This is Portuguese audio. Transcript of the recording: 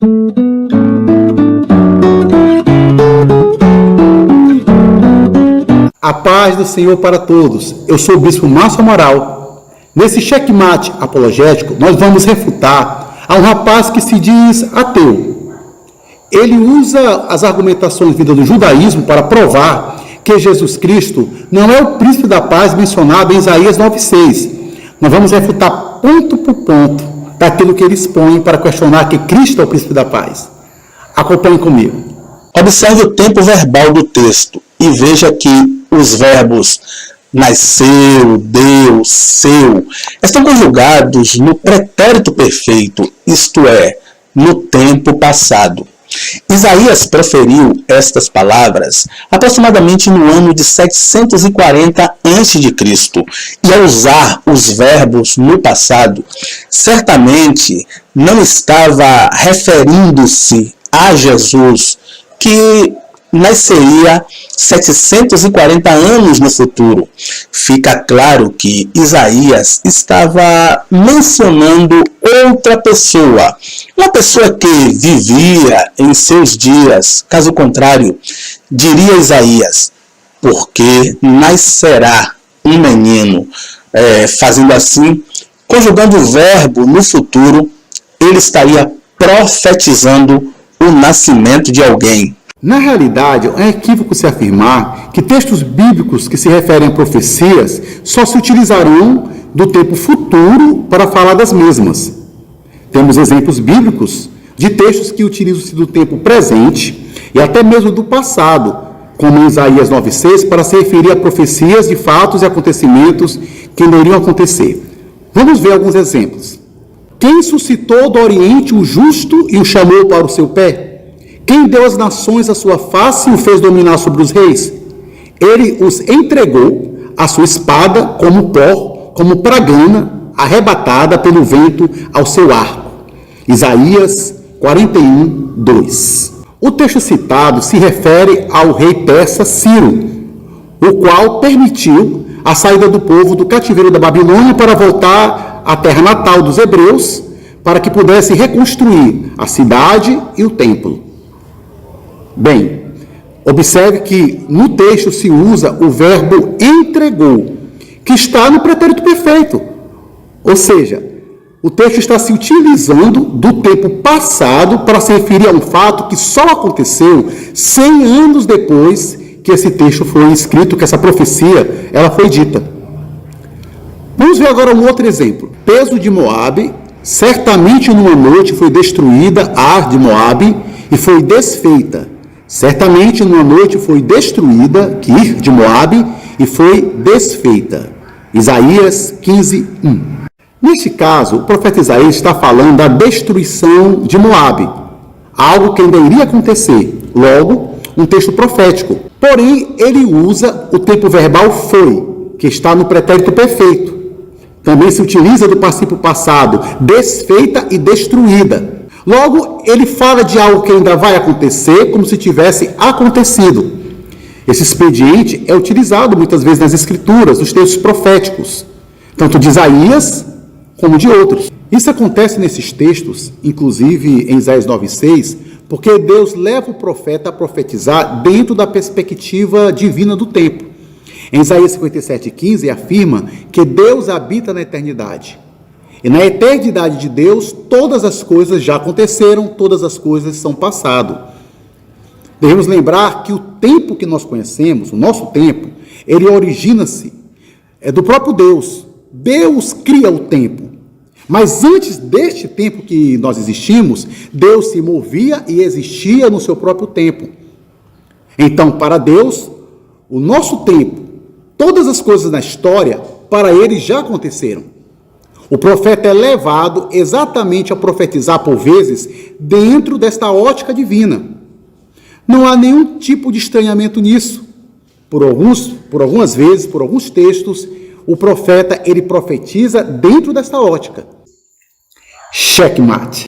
A paz do Senhor para todos. Eu sou o Bispo Márcio Amaral. Nesse checkmate apologético, nós vamos refutar a um rapaz que se diz ateu. Ele usa as argumentações vindas do judaísmo para provar que Jesus Cristo não é o príncipe da paz mencionado em Isaías 9,6. Nós vamos refutar ponto por ponto daquilo que ele expõe para questionar que Cristo é o príncipe da paz. Acompanhe comigo. Observe o tempo verbal do texto e veja que os verbos nasceu, deu, seu, estão conjugados no pretérito perfeito, isto é, no tempo passado. Isaías proferiu estas palavras aproximadamente no ano de 740 a.C. E ao usar os verbos no passado, certamente não estava referindo-se a Jesus, que nasceria 740 anos no futuro. Fica claro que Isaías estava mencionando outra pessoa, uma pessoa que vivia em seus dias. Caso contrário, diria Isaías, porque nascerá um menino. Fazendo assim, conjugando o verbo no futuro, ele estaria profetizando o nascimento de alguém. Na realidade, é equívoco se afirmar que textos bíblicos que se referem a profecias só se utilizarão do tempo futuro para falar das mesmas. Temos exemplos bíblicos de textos que utilizam-se do tempo presente e até mesmo do passado, como em Isaías 9,6, para se referir a profecias de fatos e acontecimentos que não iriam acontecer. Vamos ver alguns exemplos. Quem suscitou do Oriente o justo e o chamou para o seu pé? Quem deu às nações a sua face e o fez dominar sobre os reis? Ele os entregou a sua espada como pó, como pragana, arrebatada pelo vento ao seu arco. Isaías 41, 2. O texto citado se refere ao rei persa Ciro, o qual permitiu a saída do povo do cativeiro da Babilônia para voltar à terra natal dos hebreus, para que pudesse reconstruir a cidade e o templo. Bem, observe que no texto se usa o verbo entregou, que está no pretérito perfeito. Ou seja, o texto está se utilizando do tempo passado para se referir a um fato que só aconteceu 100 anos depois que esse texto foi escrito, que essa profecia ela foi dita. Vamos ver agora um outro exemplo. Peso de Moabe, certamente numa noite foi destruída Ar de Moabe e foi desfeita. Certamente numa noite foi destruída Kir de Moabe e foi desfeita. Isaías 15, 1. Neste caso, o profeta Isaías está falando da destruição de Moabe, algo que ainda iria acontecer, logo, um texto profético. Porém, ele usa o tempo verbal foi, que está no pretérito perfeito. Também se utiliza do particípio passado, desfeita e destruída. Logo, ele fala de algo que ainda vai acontecer, como se tivesse acontecido. Esse expediente é utilizado muitas vezes nas escrituras, nos textos proféticos, tanto de Isaías como de outros. Isso acontece nesses textos, inclusive em Isaías 9,6, porque Deus leva o profeta a profetizar dentro da perspectiva divina do tempo. Em Isaías 57,15 afirma que Deus habita na eternidade. E na eternidade de Deus, todas as coisas já aconteceram, todas as coisas são passado. Devemos lembrar que o tempo que nós conhecemos, o nosso tempo, ele origina-se do próprio Deus. Deus cria o tempo. Mas antes deste tempo que nós existimos, Deus se movia e existia no seu próprio tempo. Então, para Deus, o nosso tempo, todas as coisas na história, para Ele já aconteceram. O profeta é levado exatamente a profetizar, por vezes, dentro desta ótica divina. Não há nenhum tipo de estranhamento nisso. Por algumas vezes, por alguns textos, o profeta ele profetiza dentro desta ótica. Checkmate.